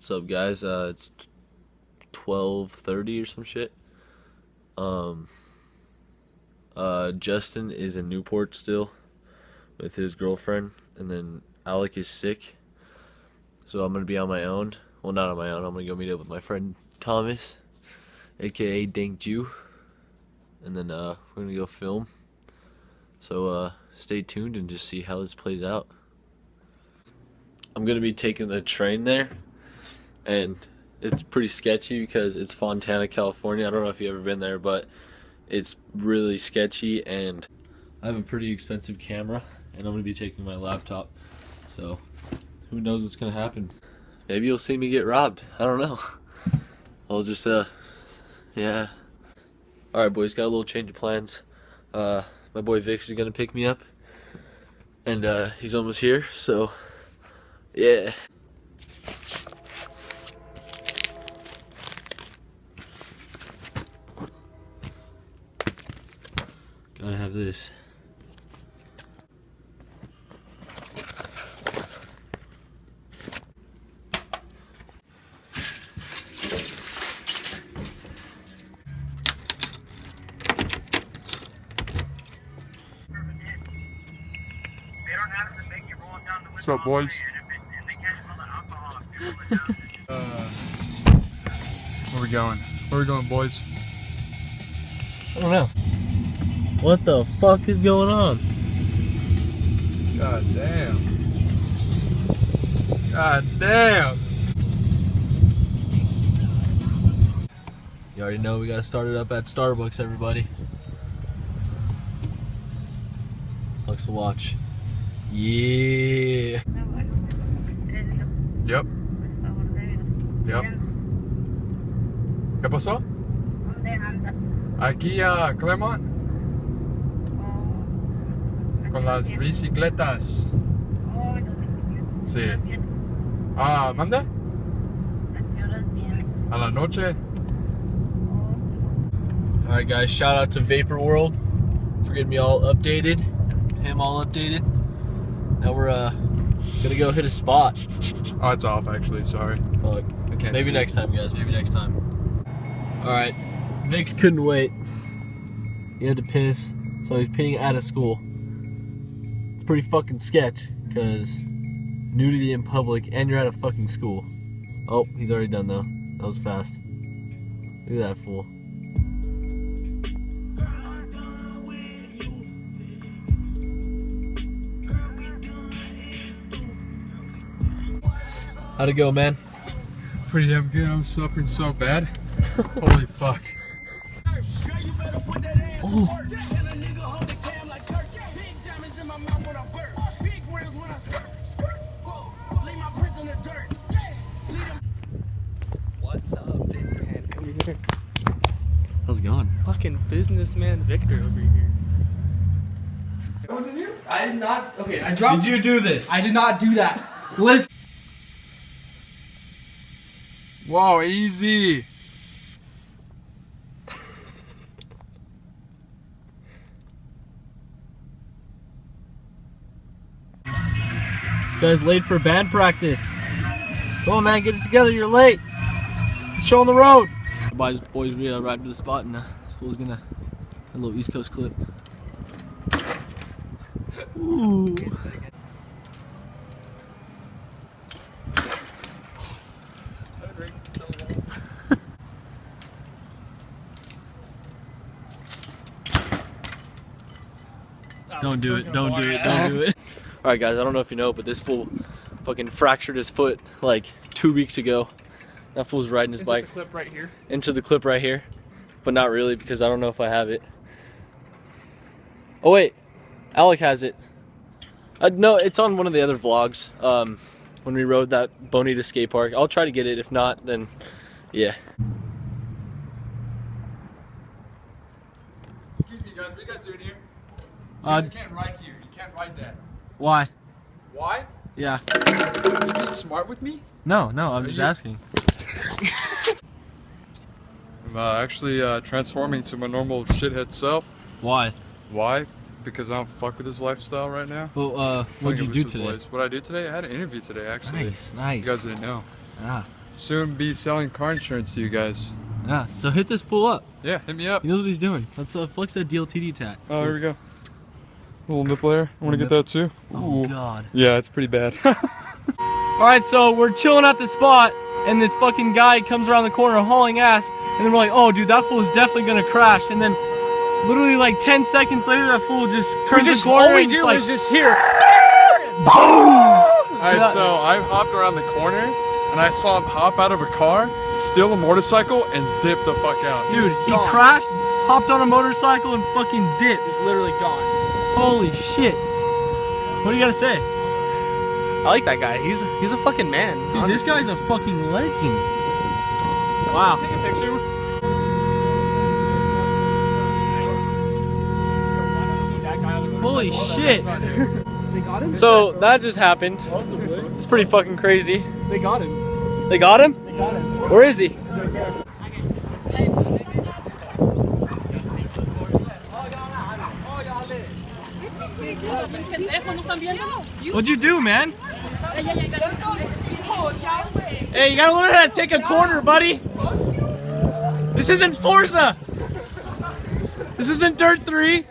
What's up, guys? It's 12:30 or some shit. Justin is in Newport still with his girlfriend, and then Alec is sick, so I'm gonna be on my own. Well, not on my own. I'm gonna go meet up with my friend Thomas, aka Dink Jew, and then we're gonna go film. So stay tuned and just see how this plays out. I'm gonna be taking the train there, and it's pretty sketchy because it's Fontana, California. I don't know if you've ever been there, but it's really sketchy, and I have a pretty expensive camera, and I'm gonna be taking my laptop, so who knows what's gonna happen. Maybe you'll see me get robbed. I don't know. I'll just yeah. Alright, boys, got a little change of plans. My boy Vix is gonna pick me up, and he's almost here, so yeah. Gotta have this. What's up, boys? Where we going? Where we going, boys? I don't know. What the fuck is going on? God damn. God damn. You already know we gotta start it up at Starbucks, everybody. Looks to watch. Yeah. Yep. Yep. ¿Qué pasó? Aquí a Claremont. Con las bicicletas. Sí. Ah, ¿manda? A la noche. Alright, guys, shout out to Vapor World for getting me all updated. Him all updated. Now we're gonna go hit a spot. Oh, it's off actually, sorry. Fuck. I can't Maybe see. next time, guys. Maybe next time. Alright. Vix couldn't wait. He had to piss, so he's peeing out of school. It's pretty fucking sketch, because nudity in public and you're at a fucking school. Oh, he's already done though. That was fast. Look at that fool. How'd it go, man? Pretty damn good. I'm suffering so bad. Holy fuck. Oh. What's up, big man? Come here. How's it going? Fucking businessman Victor over here. That wasn't you? I did not. Okay, I dropped. Did you do this? I did not do that. Listen. Whoa, easy. This guy's late for band practice. Come on, man, get it together. You're late. Show on the road. Boys, we arrived to the spot, and this fool's gonna a little East Coast clip. Ooh. Don't do it. Don't do it. Don't do it. Alright, guys, I don't know if you know, but this fool fucking fractured his foot like 2 weeks ago. That fool's riding his bike the clip right here. into the clip right here, but not really because I don't know if I have it. Oh, wait. Alec has it. No, it's on one of the other vlogs when we rode that Bonita skate park. I'll try to get it. If not, then yeah. Excuse me, guys. What are you guys doing here? You guys can't ride here. You can't ride that. Why? Why? Yeah. Are you being smart with me? No, I'm just asking. I'm actually transforming to my normal shithead self. Why? Why? Because I don't fuck with this lifestyle right now. Well, what did you do today? What I did today? I had an interview today, actually. Nice. You guys didn't know. Ah. soon be selling car insurance to you guys. Yeah, so hit this fool up. Yeah, hit me up. He knows what he's doing. Let's flex that DLTD tat. Oh, here we go. Little nipple hair. I want to get that too. Oh Ooh. God. Yeah, it's pretty bad. Alright, so we're chilling at the spot, and this fucking guy comes around the corner hauling ass, and then we're like, oh dude, that fool is definitely gonna crash. And then literally like 10 seconds later, that fool just turns the corner all we and do like, is just hear. Alright, so I hopped around the corner and I saw him hop out of a car, steal a motorcycle, and dip the fuck out. dude, he gone. crashed, hopped on a motorcycle, and fucking dipped. He's literally gone. Holy shit. What do you gotta say? I like that guy. He's a fucking man. Dude, this guy's a fucking legend. Wow. Take a picture. Holy shit. So that just happened. It's pretty fucking crazy. They got him. They got him? Where is he? What'd you do, man? Hey, you gotta learn how to take a corner, buddy. This isn't Forza. This isn't Dirt 3.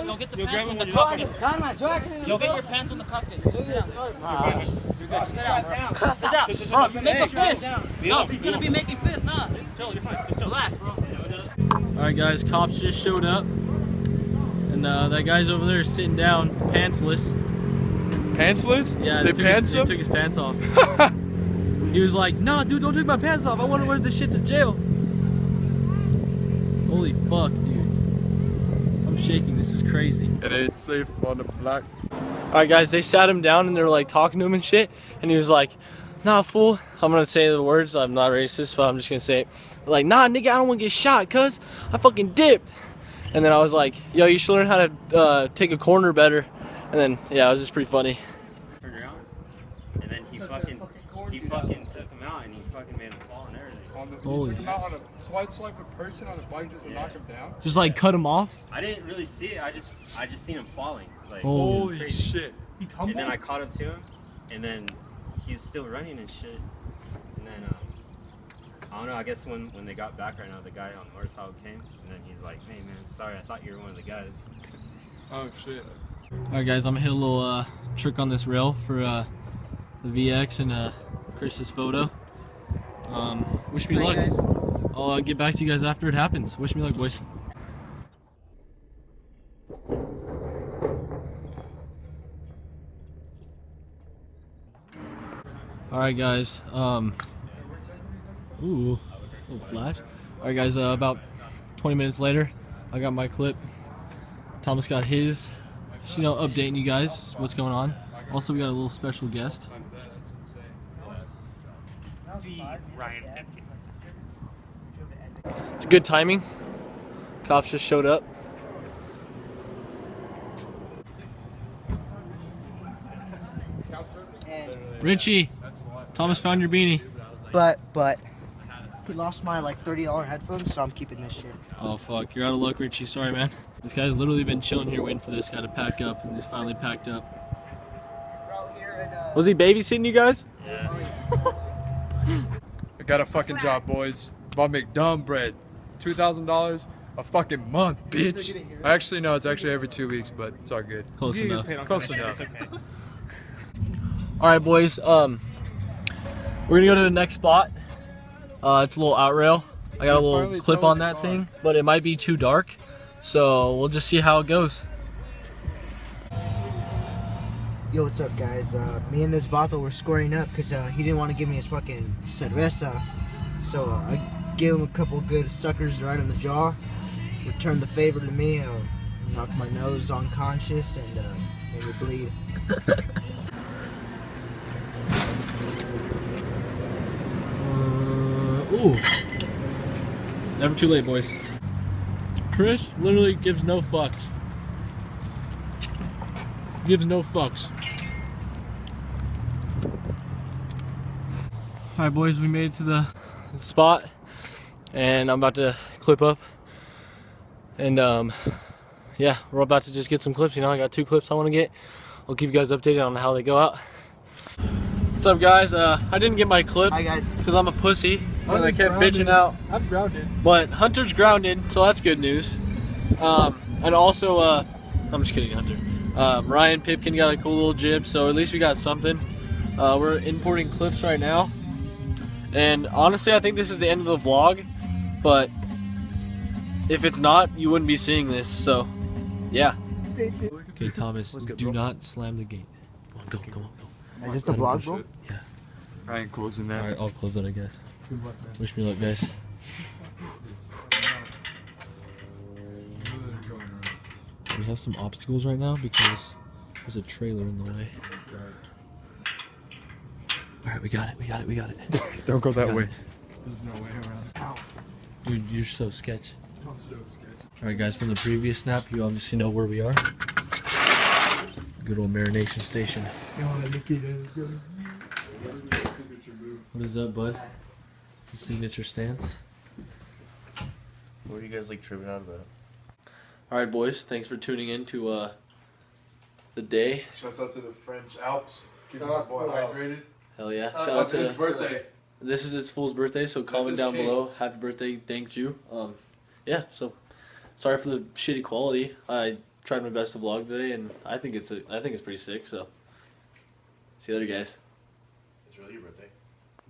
You'll get the pants on the cockpit. You'll get your pants on the cockpit. Just sit down. You're good. Just sit down, bro. Sit down. Bro, you make a fist. No, he's gonna be making fists, nah. Chill, you're fine. Relax, bro. Alright guys, cops just showed up. And that guy's over there sitting down, pantsless. Pantsless? Yeah, They took pants his, him? He took his pants off. He was like, nah dude, don't take my pants off. I wanna wear this shit to jail. Holy fuck, dude. I'm shaking, this is crazy. It ain't safe on the block. Alright guys, they sat him down and they were like talking to him and shit. And he was like, nah fool, I'm gonna say the words, I'm not racist, but I'm just gonna say it. Like, nah nigga, I don't wanna get shot cuz I fucking dipped. And then I was like, yo, you should learn how to take a corner better. And then, yeah, it was just pretty funny. Turned around, and then he fucking took him out and he fucking made him fall and everything. He took him out on a swipe a person on a bike just to knock him down. Just like cut him off. I didn't really see it. I just seen him falling. Like, Holy it was crazy. shit. And then I caught up to him, and then he was still running and shit. And then I don't know. I guess when they got back right now, the guy on the motorcycle came, and then he's like, "Hey man, sorry, I thought you were one of the guys." Oh shit. Alright guys, I'm gonna hit a little trick on this rail for the VX and Chris's photo. Wish me luck. guys. I'll get back to you guys after it happens. Wish me luck, boys. Alright guys, ooh, little flash. Alright guys, about 20 minutes later, I got my clip. Thomas got his. Just, you know, updating you guys what's going on. Also, we got a little special guest. It's good timing. Cops just showed up. Richie, Thomas found your beanie. But he lost my like $30 headphones, so I'm keeping this shit. Oh fuck, you're out of luck, Richie. Sorry, man. This guy's literally been chilling here waiting for this guy to pack up, and he's finally packed up. Was he babysitting you guys? I got a fucking job, boys. About to make dumb bread. $2,000 a fucking month, bitch. Actually, no, it's actually every 2 weeks, but it's all good. Close enough. Close enough. All right, boys. We're gonna go to the next spot. It's a little out rail. I got a little Finally clip towing on the that car. thing, but it might be too dark. So we'll just see how it goes. Yo, what's up, guys? Me and this Vato were squaring up because he didn't want to give me his fucking cerveza. So I gave him a couple good suckers right in the jaw. Returned the favor to me. Knocked my nose unconscious and made me bleed. Ooh. Never too late, boys. Chris literally gives no fucks. Gives no fucks. All right, boys, we made it to the spot, and I'm about to clip up. And yeah, we're about to just get some clips. You know, I got 2 clips I want to get. I'll keep you guys updated on how they go out. What's up, guys? I didn't get my clip. Hi, guys. Because I'm a pussy and I kept bitching out. I'm grounded. But Hunter's grounded, so that's good news. And also, I'm just kidding, Hunter. Ryan Pipkin got a cool little jib, so at least we got something. We're importing clips right now. And honestly, I think this is the end of the vlog. But if it's not, you wouldn't be seeing this, so yeah. Okay, Thomas, do not slam the gate. Come on, go. Is this the vlog, bro? Yeah. I ain't closing that. Alright, I'll close it, I guess. Wish me luck, guys. We have some obstacles right now because there's a trailer in the way. Alright, we got it. Don't go that way. it. There's no way around. Dude, you're so sketch. I'm so scared. Alright, guys, from the previous snap, you obviously know where we are. Good old marination station. What is up, bud? It's the signature stance. What are you guys like tripping out about? Alright, boys, thanks for tuning in to the day. Shouts out to the French Alps. Keeping my boy hydrated. Hell yeah. Shout out That's his to birthday. this is its fool's birthday, so comment his down cake. below. Happy birthday, thank you. Yeah, so sorry for the shitty quality. I tried my best to vlog today and I think it's pretty sick, so see you later, guys.